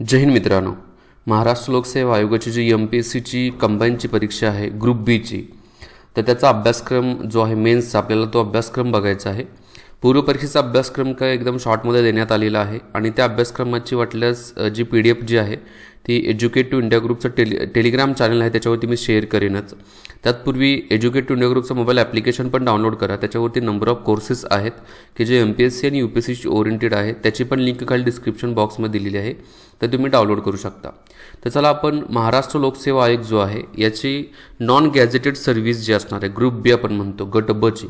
जय हिंद मित्रांनो, महाराष्ट्र लोकसेवा आयोगाची जी MPSCची कंबाईनची परीक्षा आहे ग्रुप बीची, तर त्याचा अभ्यासक्रम जो आहे मेन्सचा आपल्याला तो अभ्यासक्रम बघायचा आहे। पूर्व परीक्षेचा अभ्यासक्रम काय एकदम शॉर्टमध्ये देण्यात आलेला आहे आणि त्या अभ्यासक्रमाची वाटल्यास जी PDF जी आहे ती एज्युकेट टू इंडिया ग्रुपचं टेलिग्राम चॅनल आहे त्याच्यावरती मी शेअर करेनच। त्यातपूर्वी एज्युकेट टू इंडिया ग्रुपचं मोबाईल ॲप्लिकेशन पण डाउनलोड करा। त्याच्यावरती नंबर ऑफ कोर्सेस आहेत की जे MPSC आणि UPSCशी ओरिएंटेड आहे, त्याची पण लिंक खाली डिस्क्रिप्शन बॉक्समध्ये दिलेली आहे, तर तुम्ही डाउनलोड करू शकता। तर चला आपण महाराष्ट्र लोकसेवा आयोग जो आहे याची नॉन गॅझेटेड सर्व्हिस जी असणार आहे ग्रुप बी आपण म्हणतो गट ब ची,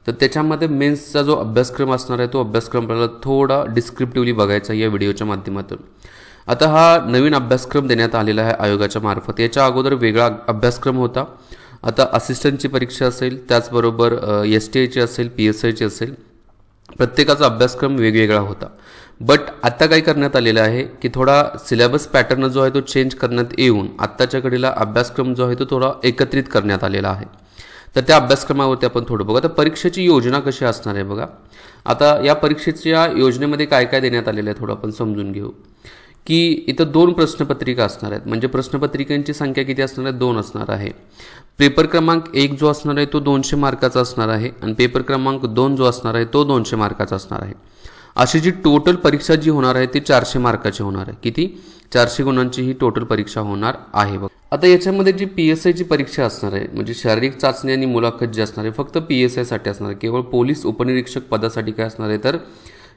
तर त्याच्यामध्ये मेन्सचा जो अभ्यासक्रम असणार आहे तो अभ्यासक्रम आपल्याला थोडा डिस्क्रिप्टिव्हली बघायचा या व्हिडिओच्या माध्यमातून। आता हा नवीन अभ्यासक्रम देण्यात आलेला आहे आयोगाच्या मार्फत। याच्या अगोदर वेगळा अभ्यासक्रम होता। आता असिस्टंटची परीक्षा असेल, त्याचबरोबर STIची असेल, PSIची असेल, प्रत्येकाचा अभ्यासक्रम वेगवेगळा होता। बट आता काय करण्यात आलेलं आहे की थोडा सिलेबस पॅटर्न जो आहे तो चेंज करण्यात येऊन आत्ताच्या घडीला अभ्यासक्रम जो आहे तो थोडा एकत्रित करण्यात आलेला आहे। तर त्या अभ्यासक्रमावरती आपण थोडं बघू। आता परीक्षेची योजना कशी असणार आहे बघा। आता या परीक्षेच्या योजनेमध्ये काय काय देण्यात आलेलं आहे थोडं आपण समजून घेऊ की इथं 2 प्रश्नपत्रिका असणार आहेत। म्हणजे प्रश्नपत्रिकांची संख्या किती असणार आहे? 2 असणार आहे। पेपर क्रमांक 1 जो असणार आहे तो 200 मार्काचा असणार आहे आणि पेपर क्रमांक 2 जो असणार आहे तो 200 मार्काचा असणार आहे। अशी जी टोटल परीक्षा जी होणार आहे ती 400 मार्काची होणार आहे। किती? 400 गुणांची ही टोटल परीक्षा होणार आहे बघ। आता याच्यामध्ये जी PSIची परीक्षा असणार आहे म्हणजे शारीरिक चाचणी आणि मुलाखत जी असणार आहे फक्त PSI साठी असणार आहे। केवळ पोलीस उपनिरीक्षक पदासाठी काय असणार आहे तर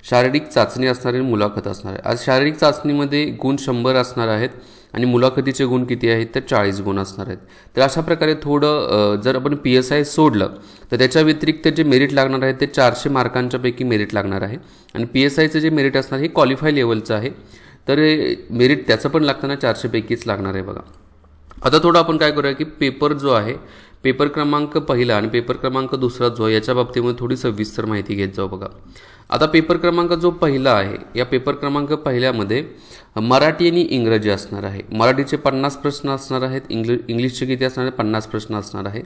शारीरिक चाचणी असणार आहे, मुलाखत असणार आहे। आज शारीरिक चाचणीमध्ये गुण 100 असणार आहेत आणि मुलाखतीचे गुण किती आहेत तर 40 गुण असणार आहेत। तर अशा प्रकारे थोडं जर आपण PSI सोडलं तर त्याच्या व्यतिरिक्त जे मेरिट लागणार आहे ते 400 मार्कांच्या पैकी मेरिट लागणार आहे आणि PSIचं जे मेरिट असणार हे क्वालिफाय लेवलचं आहे, तर मेरिट त्याचं पण लागताना 400 पैकीच लागणार आहे बघा। आता थोडं आपण काय करूया की पेपर जो आहे पेपर क्रमांक पहिला आणि पेपर क्रमांक दुसरा जो आहे याच्या बाबतीमध्ये थोडी सविस्तर माहिती घेत जाऊ बघा। आता पेपर क्रमांक जो पहिला आहे या पेपर क्रमांक पहिल्यामध्ये मराठी आणि इंग्रजी असणार आहे। मराठीचे 50 प्रश्न असणार आहेत, इंग्लिशचे किती असणार आहे 50 प्रश्न असणार आहे।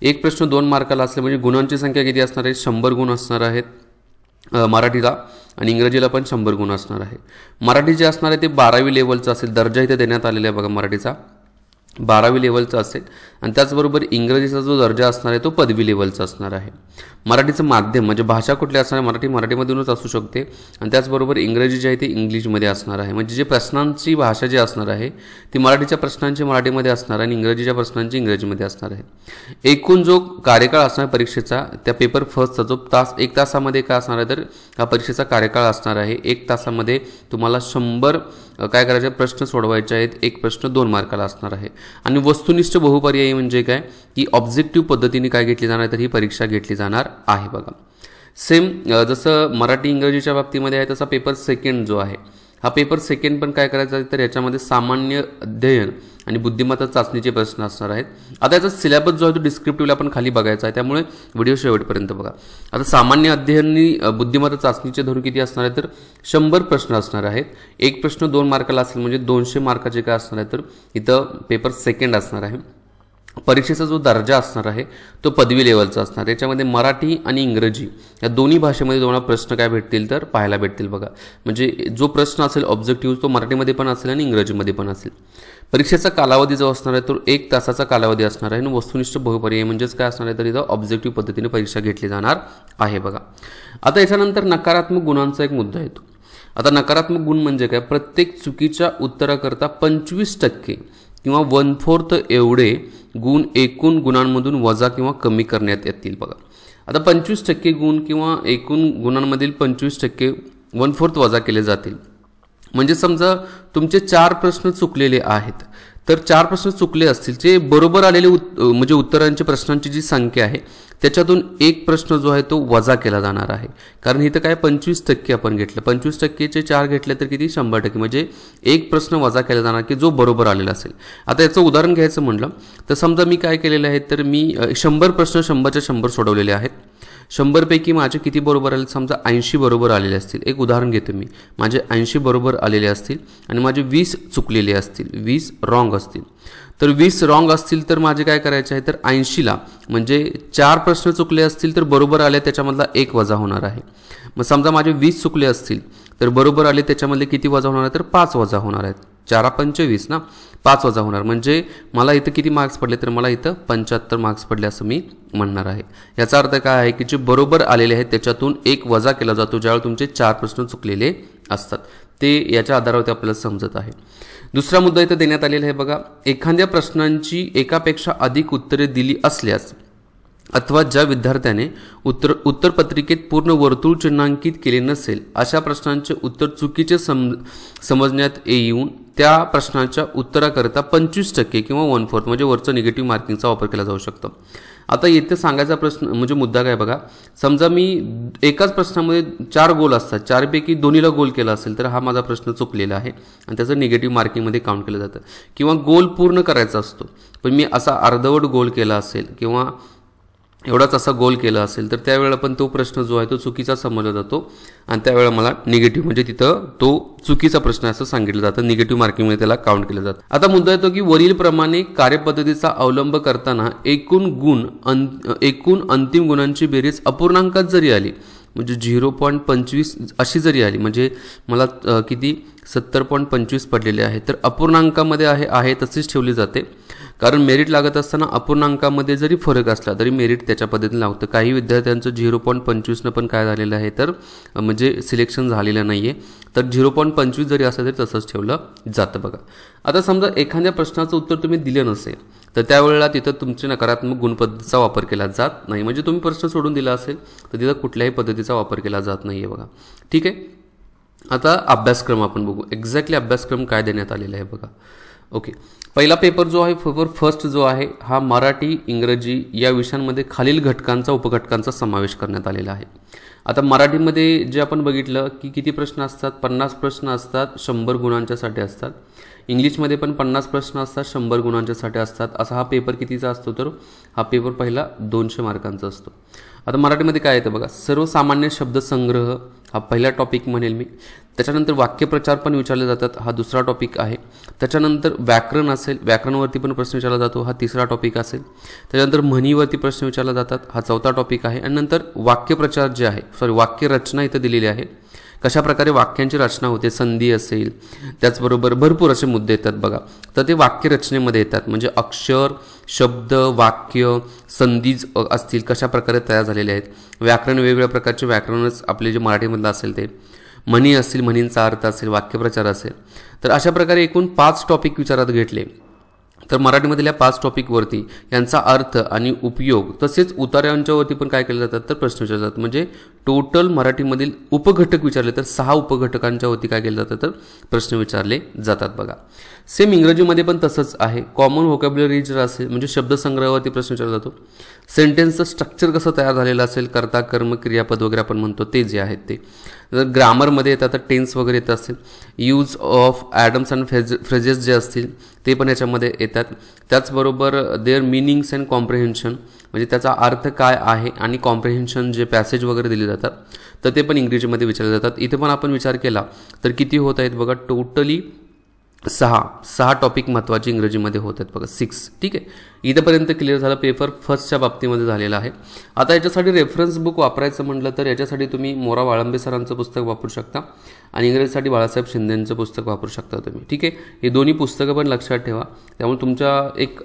एक प्रश्न 2 मार्काला असले म्हणजे गुणांची संख्या किती असणार आहे 100 गुण असणार आहेत मराठीला आणि इंग्रजीला पण 100 गुण असणार आहे। मराठी जे असणार आहे ते 12वी लेवलचं असेल, दर्जा इथे देण्यात आलेला आहे बघा मराठीचा 12वी लेवलचा असेल आणि त्याचबरोबर इंग्रजीचा जो दर्जा असणार आहे तो पदवी लेवलचा असणार आहे। मराठीचं माध्यम म्हणजे भाषा कुठली असणार आहे मराठीमधूनच असू शकते आणि त्याचबरोबर इंग्रजी जे आहे ते इंग्लिशमध्ये असणार आहे। म्हणजे जे प्रश्नांची भाषा जी असणार आहे ती मराठीच्या प्रश्नांची मराठीमध्ये असणार आहे आणि इंग्रजीच्या प्रश्नांची इंग्रजीमध्ये असणार आहे। एकूण जो कार्यकाळ असणार परीक्षेचा त्या पेपर फर्स्टचा जो 1 तासामध्ये काय असणार आहे तर हा परीक्षेचा कार्यकाळ असणार आहे। 1 तासामध्ये तुम्हाला 100 काय करायचे प्रश्न सोडवायचे आहेत। एक प्रश्न 2 मार्काला असणार आहे आणि वस्तुनिष्ठ बहुपर्यायी म्हणजे काय की ऑब्जेक्टिव्ह पद्धतीने काय घेतली जाणार तर ही परीक्षा घेतली जाणार आहे बघा। सेम जसं मराठी इंग्रजीच्या बाबतीमध्ये आहे तसा पेपर सेकंड जो आहे हा पेपर सेकंड पण काय करायचा आहे तर याच्यामध्ये सामान्य अध्ययन आणि बुद्धिमत्ता चाचणीचे प्रश्न असणार आहेत। आता याचा सिलेबस जो आहे तो डिस्क्रिप्टिव्हली आपण खाली बघायचा आहे, त्यामुळे व्हिडिओ शेवटपर्यंत बघा। आता सामान्य अध्ययन आणि बुद्धिमत्ता चाचणीचे धोरण किती असणार आहे तर 100 प्रश्न असणार आहेत। एक प्रश्न 2 मार्काला असेल म्हणजे 200 मार्काचे काय असणार आहे तर इथं पेपर सेकंड असणार आहे। परीक्षेचा जो दर्जा असणार आहे तो पदवी लेवलचा असणार। याच्यामध्ये मराठी आणि इंग्रजी या दोन्ही भाषेमध्ये तुम्हाला प्रश्न काय भेटतील तर पाहायला भेटतील बघा। म्हणजे जो प्रश्न असेल ऑब्जेक्टिव्ह तो मराठीमध्ये पण असेल आणि इंग्रजीमध्ये पण असेल। परीक्षेचा कालावधी जो असणार आहे तो 1 तासाचा कालावधी असणार आहे आणि वस्तुनिष्ठ बहुपर्यायी म्हणजेच काय असणार आहे तर इथं ऑब्जेक्टिव्ह पद्धतीने परीक्षा घेतली जाणार आहे बघा। आता याच्यानंतर नकारात्मक गुणांचा एक मुद्दा येतो। आता नकारात्मक गुण म्हणजे काय, प्रत्येक चुकीच्या उत्तराकरता 25% किंवा 1/4 एवढे गुण एकूण गुणांमधून वजा किंवा कमी करण्यात येतील बघा। आता 25% गुण किंवा एकूण गुणांमधील 25% 1/4 वजा केले जातील। म्हणजे समजा तुमचे 4 प्रश्न चुकलेले आहेत तर 4 प्रश्न चुकले असतील, जे बरोबर आलेले म्हणजे उत्तरांच्या प्रश्नांची जी संख्या आहे त्याच्यातून एक प्रश्न जो आहे तो वजा केला जाणार आहे। कारण इथं काय 25% आपण घेतलं, 25%चे 4 घेतले तर किती 100%, म्हणजे एक प्रश्न वजा केला जाणार की जो बरोबर आलेला असेल। आता याचं उदाहरण घ्यायचं म्हटलं तर समजा मी काय केलेलं आहे तर मी 100 प्रश्न 100च्या 100 सोडवलेले आहेत। 100 पैकी माझे किती बरोबर आले समजा 80 बरोबर आलेले असतील। एक उदाहरण घेतो मी, माझे 80 बरोबर आलेले असतील आणि माझे 20 चुकलेले असतील, 20 रॉंग असतील। तर 20 रॉंग असतील तर माझे काय करायचे आहे तर 80ला म्हणजे 4 प्रश्न चुकले असतील तर बरोबर आले त्याच्यामधला 1 वजा होणार आहे। मग समजा माझे 20 चुकले असतील तर बरोबर आले त्याच्यामध्ये किती वजा होणार आहे तर 5 वजा होणार आहेत. 4 5 20 ना, 5 वजा होणार म्हणजे मला इथं किती मार्क्स पडले तर मला इथं 75 मार्क्स पडले असं मी म्हणणार आहे. याचा अर्थ काय आहे की जे बरोबर आलेले आहेत त्याच्यातून 1 वजा केला जातो ज्यावेळी तुमचे 4 प्रश्न चुकलेले असतात. ते याच्या आधारावरती आपल्याला समजत आहे. दुसरा मुद्दा इथं देण्यात आलेला आहे बघा, एखाद्या प्रश्नांची एकापेक्षा अधिक उत्तरे दिली असल्यास अथवा ज्या विद्यार्थ्याने उत्तरपत्रिकेत पूर्ण वर्तुळ चिन्हांकित केले नसेल अशा प्रश्नांचे उत्तर चुकीचे समजण्यात येऊन त्या प्रश्नाच्या उत्तराकरता 25% किंवा 1/4 म्हणजे वरचं निगेटिव्ह मार्किंगचा वापर केला जाऊ शकतो. आता येथे सांगायचा प्रश्न म्हणजे मुद्दा काय बघा, समजा मी एकाच प्रश्नामध्ये 4 गोल असतात, 4 पैकी 2ला गोल केला असेल तर हा माझा प्रश्न चुकलेला आहे आणि त्याचं निगेटिव्ह मार्किंगमध्ये काउंट केलं जातं. किंवा गोल पूर्ण करायचा असतो पण मी असा अर्धवट गोल केला असेल किंवा एवढाच असा गोल केला असेल तर त्यावेळेला पण तो प्रश्न जो आहे तो चुकीचा समजला जातो आणि त्यावेळेला मला निगेटिव्ह म्हणजे तिथं तो चुकीचा प्रश्न असं सांगितलं जातं, निगेटिव्ह मार्किंगमध्ये त्याला काउंट केलं जातं. आता मुद्दा येतो की वरीलप्रमाणे कार्यपद्धतीचा अवलंब करताना एकूण अंतिम गुणांची बेरीज अपूर्णांकात जरी आली म्हणजे 0.25 अशी जरी आली म्हणजे मला किती 70.25 पडलेले आहे तर अपूर्णांकामध्ये आहे तशीच ठेवली जाते. कारण मेरिट लागत असताना अपूर्णांकामध्ये जरी फरक असला तरी मेरिट त्याच्या पद्धतीने लागतं. काही विद्यार्थ्यांचं 0.25 पण काय झालेलं आहे तर म्हणजे सिलेक्शन झालेलं नाही आहे तर 0.25 जरी असलं तरी तसंच ठेवलं जातं बघा. आता समजा एखाद्या प्रश्नाचं उत्तर तुम्ही दिलं नसेल तर त्यावेळेला तिथं तुमची नकारात्मक गुणपद्धतीचा वापर केला जात नाही. म्हणजे तुम्ही प्रश्न सोडून दिला असेल तर तिथं कुठल्याही पद्धतीचा वापर केला जात नाही आहे बघा. ठीक आहे. आता अभ्यासक्रम आपण बघू, एक्झॅक्टली अभ्यासक्रम काय देण्यात आलेला आहे बघा. ओके, पहिला पेपर जो आहे पेपर फर्स्ट जो आहे हा मराठी इंग्रजी या विषयांमध्ये खालील घटकांचा उपघटकांचा समावेश करण्यात आलेला आहे. आता मराठीमध्ये जे आपण बघितलं की किती प्रश्न असतात 50 प्रश्न असतात 100 गुणांच्यासाठी असतात. इंग्लिशमध्ये पण 50 प्रश्न असतात 100 गुणांच्यासाठी असतात. असा हा पेपर कितीचा असतो तर हा पेपर पहिला 200 मार्कांचा असतो. आता मराठीमध्ये काय येतं बघा, सर्वसामान्य शब्दसंग्रह हा पहिला टॉपिक म्हणेल मी. त्याच्यानंतर वाक्यप्रचार पण विचारले जातात हा दुसरा टॉपिक आहे. त्याच्यानंतर व्याकरण असेल, व्याकरणावरती पण प्रश्न विचारला जातो हा तिसरा टॉपिक असेल. त्याच्यानंतर म्हणीवरती प्रश्न विचारले जातात हा चौथा टॉपिक आहे. आणि नंतर वाक्यप्रचार जे आहे वाक्यरचना इथं दिलेली आहे, कशा प्रकारे वाक्यांची रचना होते, संधी असेल, त्याचबरोबर भरपूर असे मुद्दे येतात बघा. तर ते वाक्यरचनेमध्ये येतात म्हणजे अक्षर, शब्द, वाक्य, संधी असतील कशा प्रकारे तयार झालेले आहेत. व्याकरण वेगवेगळ्या प्रकारचे व्याकरणच आपले जे मराठीमधलं असेल ते, म्हणी असतील, म्हणींचा अर्थ असेल, वाक्यप्रचार असेल. तर अशा प्रकारे एकूण 5 टॉपिक विचारात घेतले तर मराठीमधल्या 5 टॉपिकवरती यांचा अर्थ आणि उपयोग तसेच उतार्यांच्यावरती पण काय केले जातात तर प्रश्न विचारले जातात. म्हणजे टोटल मराठीमधील उपघटक विचारले तर 6 उपघटकांच्यावरती काय केलं जातं तर प्रश्न विचारले जातात बघा. सेम इंग्रजीमध्ये पण तसंच आहे. कॉमन व्होकॅब्युलरी जर असेल म्हणजे शब्दसंग्रहावरती प्रश्न विचारला जातो. सेंटेन्सचं स्ट्रक्चर कसं तयार झालेलं असेल, कर्ता, कर्म, क्रियापद वगैरे आपण म्हणतो ते जे आहेत ते. जर ग्रामरमध्ये येतात तर टेन्स वगैरे येत असेल, use of Adams and phrases जे असतील ते पण याच्यामध्ये येतात. त्याचबरोबर देअर मिनिंग्स अँड कॉम्प्रिहेन्शन म्हणजे त्याचा अर्थ काय आहे आणि कॉम्प्रिहेन्शन जे पॅसेज वगैरे दिले जातात तर ते पण इंग्रजीमध्ये विचारले जातात. इथे पण आपण विचार केला तर किती होत आहेत बघा, टोटली 6 टॉपिक महत्त्वाचे इंग्रजीमध्ये होत आहेत बघा, 6. ठीक आहे, इथंपर्यंत क्लिअर झालं. पेपर फर्स्टच्या बाबतीमध्ये झालेला आहे. आता याच्यासाठी रेफरन्स बुक वापरायचं म्हटलं तर याच्यासाठी तुम्ही मोरा वाळंबे सरांचं पुस्तक वापरू शकता आणि इंग्रजीसाठी बाळासाहेब शिंदेंचं पुस्तक वापरू शकता तुम्ही. ठीक आहे, हे दोन्ही पुस्तकं पण लक्षात ठेवा. त्यामुळे तुमच्या एक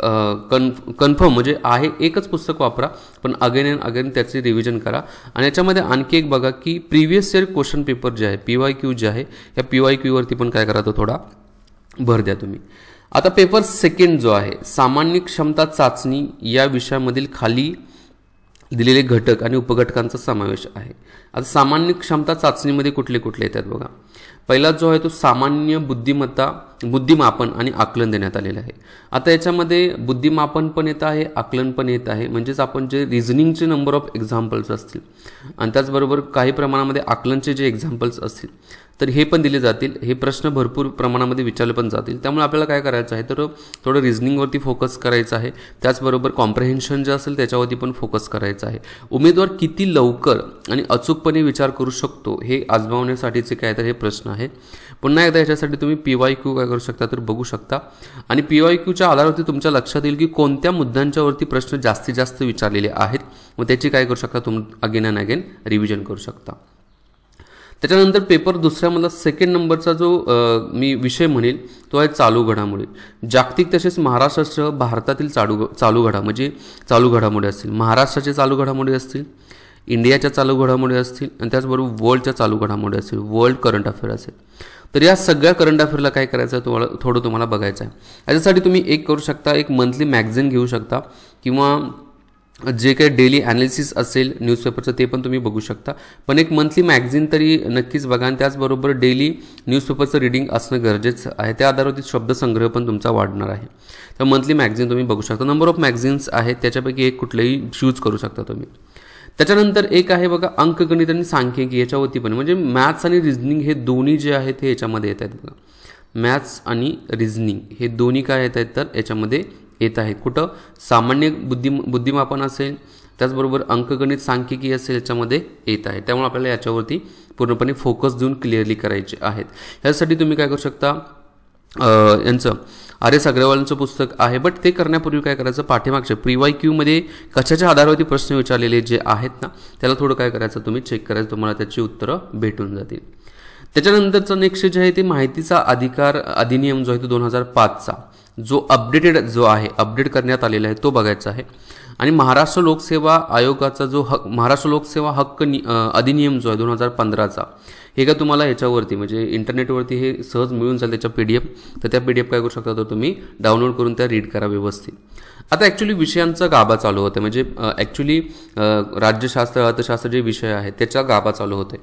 कन्फर्म म्हणजे आहे एकच पुस्तक वापरा पण अगेन अँड अगेन त्याची रिव्हिजन करा. आणि याच्यामध्ये आणखी एक बघा की प्रिव्हियस इयर क्वेश्चन पेपर जे आहे PYQ जे आहे या PYQ वरती पण काय करा तो थोडा भर द्या तुम्ही. आता पेपर सेकंड जो आहे सामान्य क्षमता चाचणी या विषयामधील खाली दिलेले घटक आणि उपघटकांचा समावेश आहे. आता सामान्य क्षमता चाचणीमध्ये कुठले कुठले येतात बघा. पहिला जो आहे तो सामान्य बुद्धिमापन आणि आकलन देण्यात आलेलं आहे. आता याच्यामध्ये बुद्धिमापन पण येत आहे, आकलन पण येत आहे. म्हणजेच आपण जे रिझनिंगचे नंबर ऑफ एक्झाम्पल्स असतील आणि त्याचबरोबर काही प्रमाणामध्ये आकलनचे जे एक्झाम्पल्स असतील तर हे पण दिले जातील. हे प्रश्न भरपूर प्रमाणामध्ये विचारले पण जातील. त्यामुळे आपल्याला काय करायचं आहे तर थोडं रिझनिंगवरती फोकस करायचं आहे. त्याचबरोबर कॉम्प्रिहेन्शन जे असेल त्याच्यावरती पण फोकस करायचं आहे. उमेदवार किती लवकर आणि अचूकपणे विचार करू शकतो हे आजमावण्यासाठीचे काय तर हे प्रश्न आहे. पुन्हा एकदा याच्यासाठी तुम्ही PYQ काय करू शकता तर बघू शकता आणि PYQच्या आधारावरती तुमच्या लक्षात येईल की कोणत्या मुद्द्यांच्यावरती प्रश्न जास्तीत जास्त विचारलेले आहेत व त्याची काय करू शकता तुम्ही अगेन अँड अगेन रिव्हिजन करू शकता. त्याच्यानंतर पेपर दुसऱ्यामधला सेकंड नंबरचा जो मी विषय म्हणेल तो आहे चालू घडामोडी. जागतिक तसेच महाराष्ट्रासह भारतातील चालू घडामोडी असतील, महाराष्ट्राचे चालू घडामोडी असतील, इंडियाच्या चालू घडामोडी असतील आणि त्याचबरोबर वर्ल्डच्या चालू घडामोडी असतील, वर्ल्ड करंट अफेअर असेल. तर या सगळ्या करंट अफेअरला काय करायचं आहे तुम्हाला बघायचं आहे. याच्यासाठी तुम्ही एक करू शकता, एक मंथली मॅगझिन घेऊ शकता किंवा जे काही डेली ॲनालिसिस असेल न्यूजपेपरचं ते पण तुम्ही बघू शकता. पण एक मंथली मॅगझिन तरी नक्कीच बघा आणि त्याचबरोबर डेली न्यूजपेपरचं रीडिंग असणं गरजेचं आहे. त्या आधारावरती शब्दसंग्रह पण तुमचा वाढणार आहे. तर मंथली मॅगझिन तुम्ही बघू शकता. नंबर ऑफ मॅगझिन्स आहेत त्याच्यापैकी एक कुठलंही चूज करू शकता तुम्ही. त्याच्यानंतर एक आहे बघा अंकगणित आणि सांख्यिकी, याच्यावरती पण म्हणजे मॅथ्स आणि रिझनिंग हे दोन्ही जे आहेत हे याच्यामध्ये येत आहेत बघा. मॅथ्स आणि रिझनिंग हे दोन्ही काय येत आहेत तर याच्यामध्ये येत आहेत. कुठं सामान्य बुद्धिमापन असेल, त्याचबरोबर अंकगणित सांख्यिकी असेल याच्यामध्ये येत आहे. त्यामुळे आपल्याला याच्यावरती पूर्णपणे फोकस देऊन क्लिअरली करायचे आहेत. यासाठी तुम्ही काय करू शकता, यांचं RS अग्रवालांचं पुस्तक आहे. बट ते करण्यापूर्वी काय करायचं, पाठीमागच्या PYQमध्ये कशाच्या आधारावरती प्रश्न विचारलेले जे आहेत ना त्याला थोडं काय करायचं तुम्ही चेक करायचं, तुम्हाला त्याची उत्तरं भेटून जातील. त्याच्यानंतरचं नेक्स्ट जे आहे ते माहितीचा अधिकार अधिनियम जो आहे तो 2005चा जो अपडेट करण्यात आलेला आहे तो बघायचा आहे. आणि महाराष्ट्र लोकसेवा आयोगाचा जो महाराष्ट्र लोकसेवा हक्क अधिनियम जो आहे 2015चा हे का तुम्हाला याच्यावरती म्हणजे इंटरनेटवरती हे सहज मिळून जाईल त्याच्या PDF. तर त्या PDF काय करू शकता तर तुम्ही डाउनलोड करून त्या रीड करा व्यवस्थित. आता ॲक्च्युली विषयांचा गाभा चालू होते म्हणजे ॲक्च्युली राज्यशास्त्र अर्थशास्त्र जे विषय आहेत त्याचा गाभा चालू होते.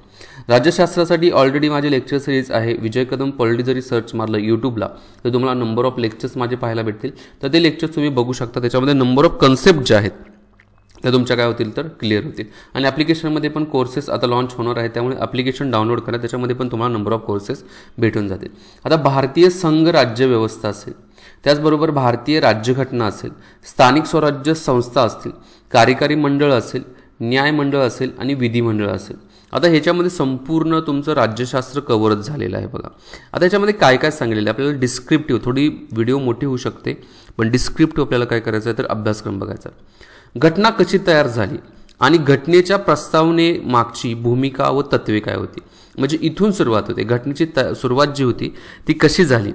राज्यशास्त्रासाठी ऑलरेडी माझे लेक्चर सिरीज आहे. विजय कदम पॉलिटी जरी सर्च मारलं यूट्यूबला तर तुम्हाला नंबर ऑफ लेक्चर्स माझे पाहायला भेटतील. तर ते लेक्चर्स तुम्ही बघू शकता. त्याच्यामध्ये नंबर ऑफ कन्सेप्ट जे आहेत त्या तुमच्या काय होतील तर क्लिअर होतील. आणि ॲप्लिकेशनमध्ये पण कोर्सेस आता लॉन्च होणार आहे त्यामुळे ॲप्लिकेशन डाउनलोड करा, त्याच्यामध्ये पण तुम्हाला नंबर ऑफ कोर्सेस भेटून जातील. आता भारतीय संघ राज्य व्यवस्था असेल, त्याचबरोबर भारतीय राज्यघटना असेल, स्थानिक स्वराज्य संस्था असतील, कार्यकारी मंडळ असेल, न्यायमंडळ असेल आणि विधिमंडळ असेल. आता ह्याच्यामध्ये संपूर्ण तुमचं राज्यशास्त्र कव्हरच झालेलं आहे बघा. आता ह्याच्यामध्ये काय काय सांगितलेलं आहे आपल्याला डिस्क्रिप्टिव्ह, थोडी व्हिडिओ मोठी होऊ शकते पण डिस्क्रिप्टिव्ह आपल्याला काय करायचं आहे तर अभ्यासक्रम बघायचा. घटना कशी तयार झाली आणि घटनेच्या प्रस्तावने मागची भूमिका व तत्वे काय होती, म्हणजे इथून सुरुवात होते. घटनेची सुरुवात जी होती ती कशी झाली,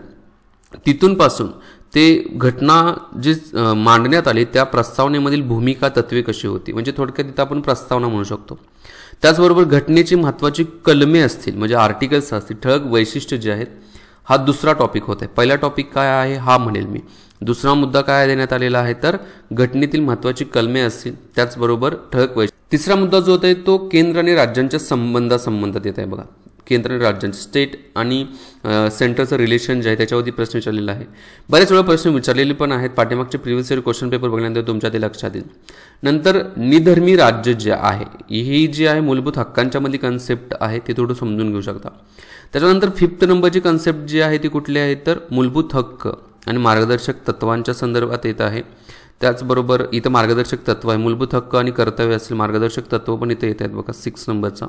तिथून पासून ते घटना जी मांडण्यात आली त्या प्रस्तावनेमधील भूमिका तत्वे कशी होती, म्हणजे थोडक्यात तिथं आपण प्रस्तावना म्हणू शकतो. त्याचबरोबर घटनेची महत्त्वाची कलमे असतील म्हणजे आर्टिकल्स असतील, ठळक वैशिष्ट्य जे आहेत, हा दुसरा टॉपिक होता. पहिला टॉपिक काय आहे हा म्हणेल मी. दुसरा मुद्दा काय देण्यात आलेला आहे तर घटनेतील महत्त्वाची कलमे असतील, त्याचबरोबर ठळक वैशिष्ट्य. तिसरा मुद्दा जो होता तो केंद्र आणि राज्यांच्या संबंधात येत आहे बघा. केंद्र आणि राज्यांचे स्टेट आणि सेंटरचं रिलेशन जे आहे त्याच्यावरती प्रश्न विचारलेला आहे. बरेच वेळा प्रश्न विचारलेले पण आहेत. पाठीमागचे प्रिव्हियस इयर क्वेश्चन पेपर बघल्यानंतर तुमच्या ते लक्षात येईल. नंतर निधर्मी राज्य जे आहे ही जी आहे मूलभूत हक्कांच्या मधली कन्सेप्ट आहे ते थोडं समजून घेऊ शकता. त्याच्यानंतर 5th नंबरची कन्सेप्ट जी आहे ती कुठली आहे तर मूलभूत हक्क आणि मार्गदर्शक तत्वांच्या संदर्भात येत आहे. त्याचबरोबर इथं मार्गदर्शक तत्व आहे, मूलभूत हक्क आणि कर्तव्य असेल, मार्गदर्शक तत्व पण इथं येत आहेत बघा 6 नंबरचा.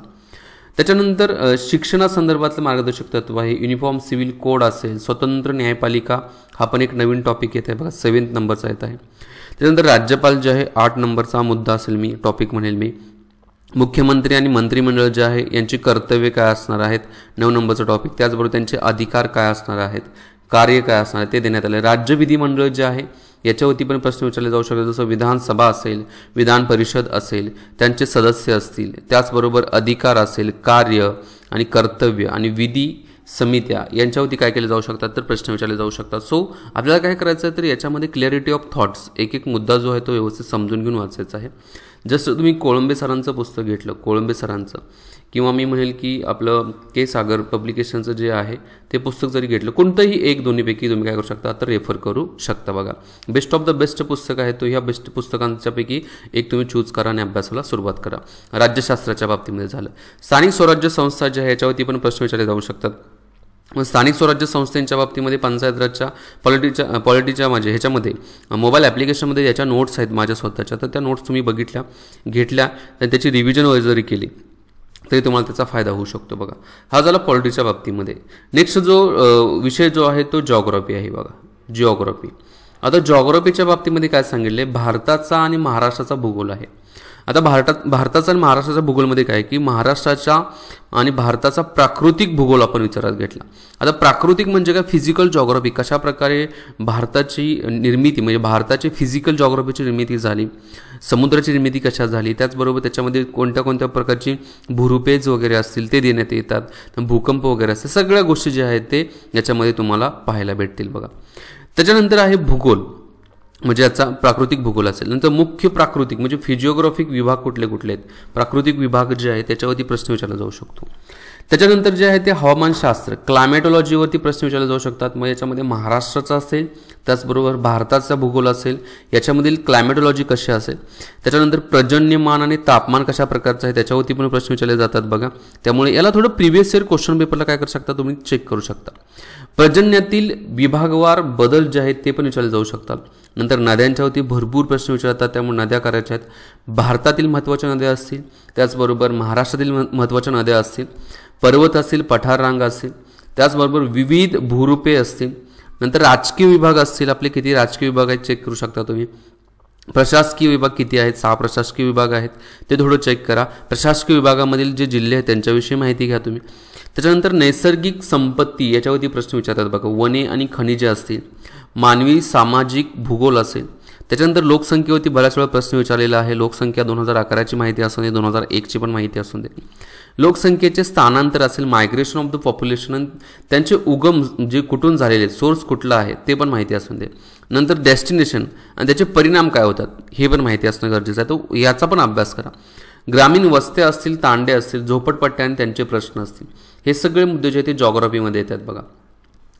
त्याच्यानंतर शिक्षणासंदर्भातलं मार्गदर्शक तत्व आहे, युनिफॉर्म सिव्हिल कोड असेल, स्वतंत्र न्यायपालिका हा पण एक नवीन टॉपिक येत आहे बघा 7th नंबरचा येत आहे. त्याच्यानंतर राज्यपाल जे आहे 8 नंबरचा मुद्दा असेल, मी टॉपिक म्हणेल मी. मुख्यमंत्री आणि मंत्रिमंडळ जे आहे यांची कर्तव्य काय असणार आहेत 9 नंबरचा टॉपिक. त्याचबरोबर त्यांचे अधिकार काय असणार आहेत, कार्य काय असणार आहे ते देण्यात आले. राज्य विधिमंडळ जे आहे याच्यावरती पण प्रश्न विचारले जाऊ शकतात, जसं विधानसभा असेल, विधान परिषद असेल, त्यांचे सदस्य असतील, त्याचबरोबर अधिकार असेल, कार्य आणि कर्तव्य आणि विधी समित्या यांच्यावरती काय केले जाऊ शकतात तर प्रश्न विचारले जाऊ शकतात. सो आपल्याला काय करायचं आहे तर याच्यामध्ये क्लॅरिटी ऑफ थॉट्स, एक एक मुद्दा जो आहे तो व्यवस्थित समजून घेऊन वाचायचा आहे. जसं तुम्ही कोळंबे सरांचं पुस्तक घेतलं, कोळंबे सरांचं, किंवा मी म्हणेल की आपलं के सागर पब्लिकेशनचं जे आहे ते पुस्तक जरी घेतलं, कोणतंही एक दोन्हीपैकी तुम्ही काय करू शकता तर रेफर करू शकता बघा. बेस्ट ऑफ द बेस्ट पुस्तक आहे तो. ह्या बेस्ट पुस्तकांच्यापैकी एक तुम्ही चूज करा आणि अभ्यासाला सुरुवात करा. राज्यशास्त्राच्या बाबतीमध्ये झालं. स्थानिक स्वराज्य संस्था ज्या आहे याच्यावरती पण प्रश्न विचारले जाऊ शकतात. स्थानिक स्वराज्य संस्थेच्या बाबतीमध्ये पंचायत राजच्या पॉलिटीच्या माझ्या ह्याच्यामध्ये मोबाईल ॲप्लिकेशनमध्ये याच्या नोट्स आहेत माझ्या स्वतःच्या, तर त्या नोट्स तुम्ही घेतल्या आणि त्याची रिव्हिजन वगैरे जरी केली तरी तुम्हाला त्याचा फायदा होऊ शकतो बघा. हा झाला पॉलिटीच्या बाबतीमध्ये. नेक्स्ट जो विषय जो आहे तो जॉग्राफी आहे बघा, जिओग्राफी. आता जॉग्राफीच्या बाबतीमध्ये काय सांगितले, भारताचा आणि महाराष्ट्राचा भूगोल आहे. आता भारताचा आणि महाराष्ट्राच्या भूगोलमध्ये काय की महाराष्ट्राच्या आणि भारताचा प्राकृतिक भूगोल आपण विचारात घेतला. आता प्राकृतिक म्हणजे काय, फिजिकल जॉग्राफी, कशा प्रकारे भारताची निर्मिती म्हणजे भारताची फिजिकल जॉग्राफीची निर्मिती झाली, समुद्राची निर्मिती कशा झाली, त्याचबरोबर त्याच्यामध्ये कोणत्या कोणत्या प्रकारची भूरुपेज वगैरे असतील ते देण्यात येतात, भूकंप वगैरे असतील, सगळ्या गोष्टी ज्या आहेत ते याच्यामध्ये तुम्हाला पाहायला भेटतील बघा. त्याच्यानंतर आहे भूगोल, म्हणजे याचा प्राकृतिक भूगोल असेल. नंतर मुख्य प्राकृतिक म्हणजे फिजिओग्राफिक विभाग कुठले कुठले आहेत, प्राकृतिक विभाग जे आहे त्याच्यावरती प्रश्न विचारला जाऊ शकतो. त्याच्यानंतर जे आहे ते हवामानशास्त्र, क्लायमेटॉलॉजीवरती प्रश्न विचारले जाऊ शकतात. मग याच्यामध्ये महाराष्ट्राचा असेल, त्याचबरोबर भारताचा भूगोल असेल, याच्यामधील क्लायमेटॉलॉजी कशी असेल. त्याच्यानंतर पर्जन्यमान आणि तापमान कशा प्रकारचं आहे त्याच्यावरती पण प्रश्न विचारले जातात बघा. त्यामुळे याला थोडं प्रिव्हियस इयर क्वेश्चन पेपरला काय करू शकता तुम्ही चेक करू शकता. पर्जन्यातील विभागवार बदल जे आहेत ते पण विचारले जाऊ शकतात. नंतर नद्यांच्यावरती भरपूर प्रश्न विचारतात, त्यामुळे नद्या करायच्या आहेत. भारतातील महत्त्वाच्या नद्या असतील, त्याचबरोबर महाराष्ट्रातील महत्त्वाच्या नद्या असतील, पर्वत असतील, पठार रांगा असतील, त्याचबरोबर विविध भूरूपे असतील. नंतर राजकीय विभाग असतील, आपले किती राजकीय विभाग आहेत चेक करू शकता तुम्ही. प्रशासकीय विभाग किती आहेत, 6 प्रशासकीय विभाग आहेत, ते थोडं चेक करा. प्रशासकीय विभागामधील जे जिल्हे आहेत त्यांच्याविषयी माहिती घ्या तुम्ही. त्याच्यानंतर नैसर्गिक संपत्ती याच्यावरती प्रश्न विचारतात बघा, वने आणि खनिजे असतील, मानवी सामाजिक भूगोल असेल. त्याच्यानंतर लोकसंख्येवरती बऱ्याच वेळा प्रश्न विचारलेला आहे. लोकसंख्या 2011ची माहिती असू दे, 2001ची पण माहिती असू दे. लोकसंख्येचे स्थानांतर असेल, मायग्रेशन ऑफ द पॉप्युलेशन, त्यांचे उगम जे कुठून झालेले, सोर्स कुठला आहे ते पण माहिती असू दे. नंतर डेस्टिनेशन आणि त्याचे परिणाम काय होतात हे पण माहिती असणं गरजेचं आहे, तो याचा पण अभ्यास करा. ग्रामीण वस्त्या असतील, तांडे असतील, झोपडपट्ट्या आणि त्यांचे प्रश्न असतील, हे सगळे मुद्दे जे आहेत ते जॉग्राफीमध्ये येतात बघा.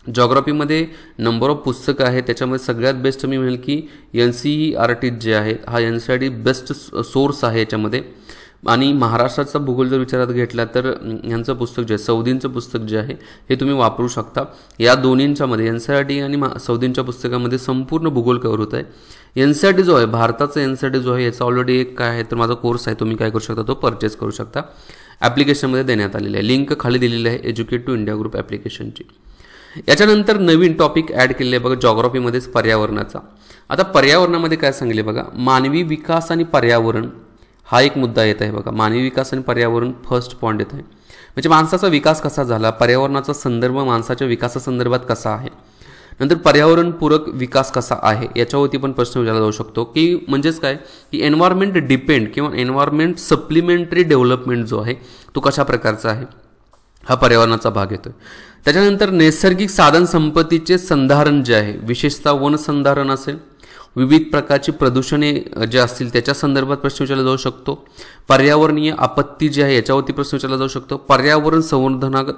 जॉग्राफीमध्ये नंबर ऑफ पुस्तकं आहेत, त्याच्यामध्ये सगळ्यात बेस्ट मी म्हणेल की NCERT जे आहे हा NCERT बेस्ट सोर्स आहे याच्यामध्ये. आणि महाराष्ट्राचा भूगोल जर विचारात घेतला तर यांचं पुस्तक जे आहे सौदींचं पुस्तक जे आहे हे तुम्ही वापरू शकता. या दोन्हींच्यामध्ये NCERT आणि सौदींच्या पुस्तकामध्ये संपूर्ण भूगोल कव्हर होत आहे. NCERT जो आहे भारताचा NCERT जो आहे याचा ऑलरेडी एक काय आहे तर माझा कोर्स आहे, तुम्ही काय करू शकता तो परचेस करू शकता. ॲप्लिकेशनमध्ये देण्यात आलेली आहे, लिंक खाली दिलेली आहे एज्युकेट टू इंडिया ग्रुप ॲप्लिकेशनची. याच्यानंतर नवीन टॉपिक ॲड केलेले आहे बघा जॉग्राफीमध्येच पर्यावरणाचा. आता पर्यावरणामध्ये काय सांगले बघा, मानवी विकास आणि पर्यावरण हा एक मुद्दा येत आहे बघा. मानवी विकास आणि पर्यावरण फर्स्ट पॉईंट येत आहे, म्हणजे माणसाचा विकास कसा झाला, पर्यावरणाचा संदर्भ माणसाच्या विकासासंदर्भात कसा आहे. नंतर पर्यावरणपूरक विकास कसा आहे याच्यावरती पण प्रश्न विचारला जाऊ शकतो की म्हणजेच काय की एन्व्हायरमेंट डिपेंड किंवा एन्व्हायरमेंट सप्लिमेंटरी डेव्हलपमेंट जो आहे तो कशा प्रकारचा आहे, हा पर्यावरणाचा भाग येतोय. त्याच्यानंतर नैसर्गिक साधन संपत्तीचे संधारण जे आहे, विशेषतः वनसंधारण असेल, विविध प्रकारची प्रदूषणे जे असतील त्याच्या संदर्भात प्रश्न विचारला जाऊ शकतो. पर्यावरणीय आपत्ती जी आहे याच्यावरती प्रश्न विचारला जाऊ शकतो. पर्यावरण संवर्धनात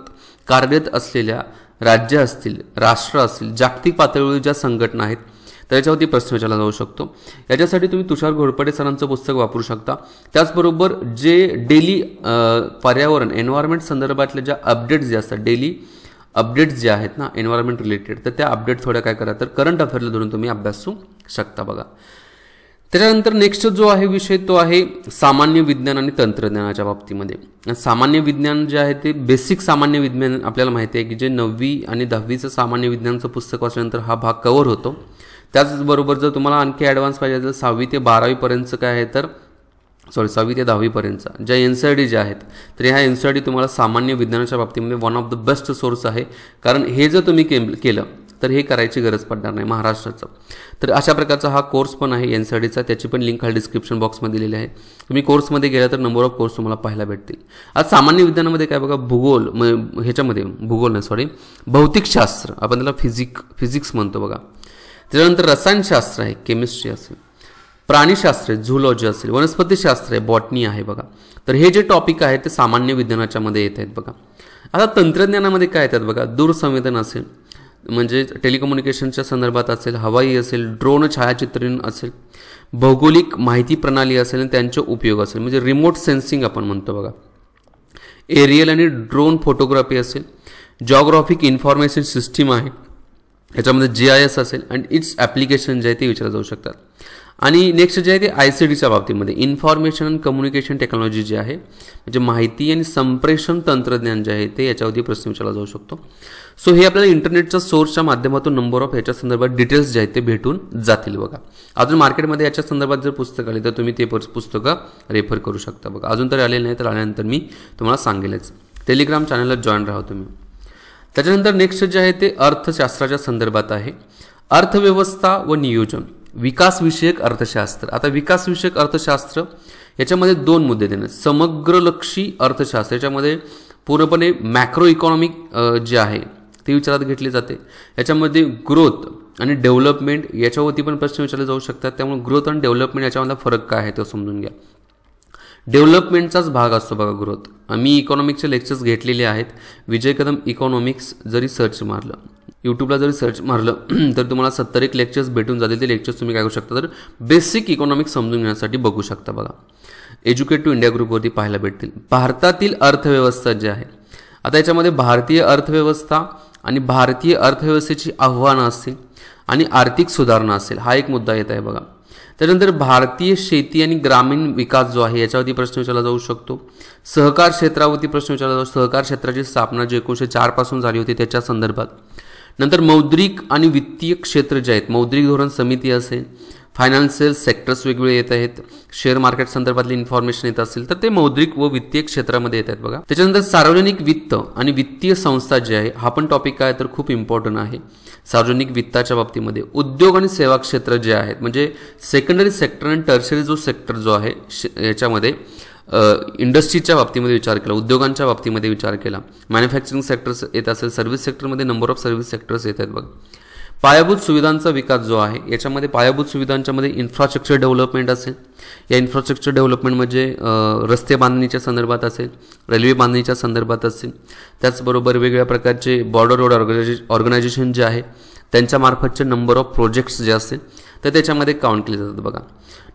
कार्यरत असलेल्या राज्य असतील, राष्ट्र असतील, जागतिक पातळीवर ज्या संघटना आहेत त्याच्यावरती प्रश्न विचारला जाऊ शकतो. याच्यासाठी तुम्ही तुषार घोरपडे सरांचं पुस्तक वापरू शकता. त्याचबरोबर जे डेली पर्यावरण एन्व्हायरमेंट संदर्भातल्या ज्या अपडेट्स जे असतात, डेली अपडेट्स जे आहेत ना एन्व्हायरमेंट रिलेटेड, तर त्या अपडेट थोड्या काय करा तर करंट अफेअरला धरून तुम्ही अभ्यासू शकता बघा. त्याच्यानंतर नेक्स्ट जो आहे विषय तो आहे सामान्य विज्ञान आणि तंत्रज्ञानाच्या बाबतीमध्ये. सामान्य विज्ञान जे आहे ते बेसिक सामान्य विज्ञान आपल्याला माहिती आहे की जे 9वी आणि 10वीचं सामान्य विज्ञानचं पुस्तक वाचल्यानंतर हा भाग कव्हर होतो. त्याचबरोबर जर तुम्हाला आणखी ॲडव्हान्स पाहिजे तर 6वी ते 12वीपर्यंतचं काय आहे तर 6वी ते 10वीपर्यंतचा ज्या NCERT ज्या आहेत तर ह्या NCERT तुम्हाला सामान्य विज्ञानाच्या बाबतीमध्ये one of the best source आहे. कारण हे जर तुम्ही केलं तर हे करायची गरज पडणार नाही महाराष्ट्राचं. तर अशा प्रकारचा हा कोर्स पण आहे NCERTचा, त्याची पण लिंक खाली डिस्क्रिप्शन बॉक्समध्ये दिलेली आहे. तुम्ही कोर्समध्ये गेला तर नंबर ऑफ कोर्स तुम्हाला पाहायला भेटतील. आज सामान्य विज्ञानामध्ये काय बघा, भूगोल ह्याच्यामध्ये भूगोल नाही सॉरी भौतिकशास्त्र, आपण त्याला फिजिक्स म्हणतो बघा. त्याच्यानंतर रसायनशास्त्र आहे, केमिस्ट्री असेल, प्राणीशास्त्र आहे, झूलॉजी असेल, वनस्पतीशास्त्र आहे, बॉटनी आहे बघा. तर हे जे टॉपिक आहेत ते सामान्य विज्ञानाच्या मध्ये येत आहेत बघा. आता तंत्रज्ञानामध्ये काय येतात बघा, दूरसंवेदन असेल म्हणजे टेलिकम्युनिकेशनच्या संदर्भात असेल, हवाई असेल, ड्रोन छायाचित्रण असेल, भौगोलिक माहिती प्रणाली असेल आणि त्यांचे उपयोग असेल म्हणजे रिमोट सेन्सिंग आपण म्हणतो बघा, एरियल आणि ड्रोन फोटोग्राफी असेल, जॉग्राफिक इन्फॉर्मेशन सिस्टीम आहे याच्यामध्ये GIS असेल आणि इट्स ॲप्लिकेशन जे आहे ते विचारले जाऊ शकतात. आणि नेक्स्ट जे आहे ते ICTच्या बाबतीमध्ये इन्फॉर्मेशन अँड कम्युनिकेशन टेक्नॉलॉजी जे आहे म्हणजे माहिती आणि संप्रेषण तंत्रज्ञान जे आहे ते याच्यावरती प्रश्न विचारला जाऊ शकतो. सो हे आपल्याला इंटरनेटच्या सोर्सच्या माध्यमातून नंबर ऑफ याच्या संदर्भात डिटेल्स जे आहेत ते भेटून जातील बघा. अजून मार्केटमध्ये याच्या संदर्भात जर पुस्तक आले तर तुम्ही ते पुस्तकं रेफर करू शकता बघा. अजून तरी आलेलं नाही तर आल्यानंतर मी तुम्हाला सांगेलच. टेलिग्राम चॅनलला जॉईन राहा तुम्ही. त्याच्यानंतर नेक्स्ट जे आहे ते अर्थशास्त्राच्या संदर्भात आहे. अर्थव्यवस्था व नियोजन, विकासविषयक अर्थशास्त्र. आता विकासविषयक अर्थशास्त्र याच्यामध्ये दोन मुद्दे देण्यात. समग्रलक्षी अर्थशास्त्र याच्यामध्ये पूर्णपणे मॅक्रो इकॉनॉमिक जे आहे ते विचारात घेतले जाते. याच्यामध्ये ग्रोथ आणि डेव्हलपमेंट याच्यावरती पण प्रश्न विचारले जाऊ शकतात. त्यामुळे ग्रोथ आणि डेव्हलपमेंट याच्यामधला फरक काय आहे तो समजून घ्या. डेव्हलपमेंटचाच भाग असतो बघा ग्रोथ. मी इकॉनॉमिक्सचे लेक्चर्स घेतलेले आहेत. विजय कदम इकॉनॉमिक्स जरी सर्च मारलं, यूट्यूबला जरी सर्च मारलं तर तुम्हाला 71 लेक्चर्स भेटून जातील. ते लेक्चर्स तुम्ही काय करू शकता तर बेसिक इकॉनॉमिक्स समजून घेण्यासाठी बघू शकता बघा. एज्युकेट टू इंडिया ग्रुपवरती पाहायला भेटतील. भारतातील अर्थव्यवस्था जी आहे, आता याच्यामध्ये भारतीय अर्थव्यवस्था आणि भारतीय अर्थव्यवस्थेची आव्हानं असतील आणि आर्थिक सुधारणा असेल, हा एक मुद्दा येत आहे बघा. त्यानंतर भारतीय शेती आणि ग्रामीण विकास जो आहे याच्यावरती प्रश्न विचारला जाऊ शकतो. सहकार क्षेत्रावरती प्रश्न विचारला जाऊ. सहकार क्षेत्राची स्थापना जी 1904 पासून झाली होती त्याच्या संदर्भात. नंतर मौद्रिक आणि वित्तीय क्षेत्र जे आहेत, मौद्रिक धोरण समिती असेल, फायनान्शियल सेक्टर्स वेगवेगळे येत आहेत, शेअर मार्केट संदर्भातली इन्फॉर्मेशन येत असेल तर ते मौद्रिक व वित्तीय क्षेत्रामध्ये येत आहेत बघा. त्याच्यानंतर सार्वजनिक वित्त आणि वित्तीय संस्था जे आहे हा पण टॉपिक काय तर खूप इम्पॉर्टंट आहे. सार्वजनिक वित्ताच्या बाबतीमध्ये उद्योग आणि सेवा क्षेत्र जे आहेत, म्हणजे सेकंडरी सेक्टर आणि टर्शरी जो सेक्टर जो आहे याच्यामध्ये इंडस्ट्रीच्या बाबतीमध्ये विचार केला, उद्योगांच्या बाबतीमध्ये विचार केला, मॅन्युफॅक्चरिंग सेक्टर्स येत असेल, सर्व्हिस सेक्टरमध्ये नंबर ऑफ सर्व्हिस सेक्टर्स येत आहेत बघा. पायाभूत सुविधांचा विकास जो आहे याच्यामध्ये पायाभूत सुविधांच्यामध्ये इन्फ्रास्ट्रक्चर डेव्हलपमेंट असेल. या इन्फ्रास्ट्रक्चर डेव्हलपमेंट म्हणजे रस्ते बांधणीच्या संदर्भात असेल, रेल्वे बांधणीच्या संदर्भात असेल. त्याचबरोबर वेगवेगळ्या प्रकारचे बॉर्डर रोड ऑर्गनायझेशन जे आहे त्यांच्यामार्फतचे नंबर ऑफ प्रोजेक्ट्स जे असतील तर त्याच्यामध्ये काउंट केले जातात बघा.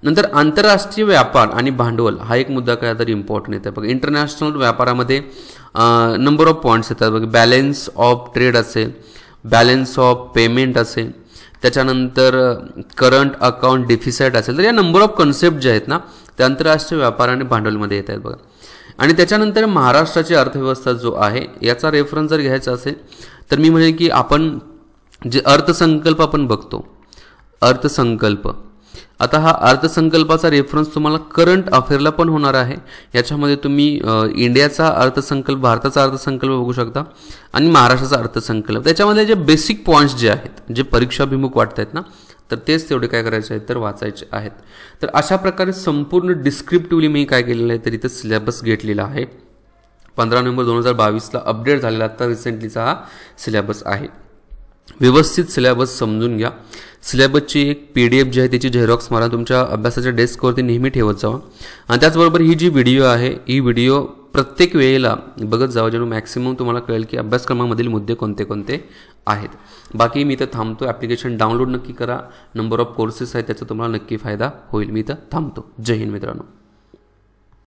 नंतर आंतरराष्ट्रीय व्यापार आणि भांडवल हा एक मुद्दा काय तर इम्पॉर्टंट येतो बघा. इंटरनॅशनल व्यापारामध्ये नंबर ऑफ पॉईंट्स येतात बघा. बॅलन्स ऑफ ट्रेड असेल, बॅलन्स ऑफ पेमेंट असेल, त्याच्यानंतर करंट अकाउंट डिफिसाइट असेल. तर या नंबर ऑफ कन्सेप्ट जे आहेत ना ते आंतरराष्ट्रीय व्यापार आणि भांडवलमध्ये येत आहेत बघा. आणि त्याच्यानंतर महाराष्ट्राची अर्थव्यवस्था जो आहे याचा रेफरन्स जर घ्यायचा असेल तर मी म्हणेन की आपण जे अर्थसंकल्प आपण बघतो, अर्थसंकल्प, आता हा अर्थसंकल्पाचा रेफरन्स तुम्हाला करंट अफेअरला पण होणार आहे. याच्यामध्ये तुम्ही इंडियाचा अर्थसंकल्प, भारताचा अर्थसंकल्प बघू शकता आणि महाराष्ट्राचा अर्थसंकल्प. त्याच्यामध्ये जे बेसिक पॉईंट्स जे आहेत, जे परीक्षाभिमुख वाटत आहेत ना, तर तेच तेवढे काय करायचे आहेत तर वाचायचे आहेत. तर अशा प्रकारे संपूर्ण डिस्क्रिप्टिव्हली मी काय केलेलं आहे तर इथं सिलेबस घेतलेला आहे. 15 नोव्हेंबर 2022ला अपडेट झालेला आता रिसेंटलीचा हा सिलेबस आहे. व्यवस्थित सिलेबस समजून घ्या. सिलेबसची एक PDF जी आहे त्याची झेरॉक्स मारा, तुमच्या अभ्यासाच्या डेस्कवरती नेहमी ठेवत जावा. आणि त्याचबरोबर ही जी व्हिडिओ आहे ही व्हिडिओ प्रत्येक वेळेला बघत जावा, जेणेकरून मॅक्सिमम तुम्हाला कळेल की अभ्यासक्रमामधील मुद्दे कोणते कोणते आहेत. बाकी मी इथं थांबतो. ॲप्लिकेशन डाउनलोड नक्की करा. नंबर ऑफ कोर्सेस आहेत त्याचा तुम्हाला नक्की फायदा होईल. मी इथं थांबतो. जय हिंद मित्रांनो.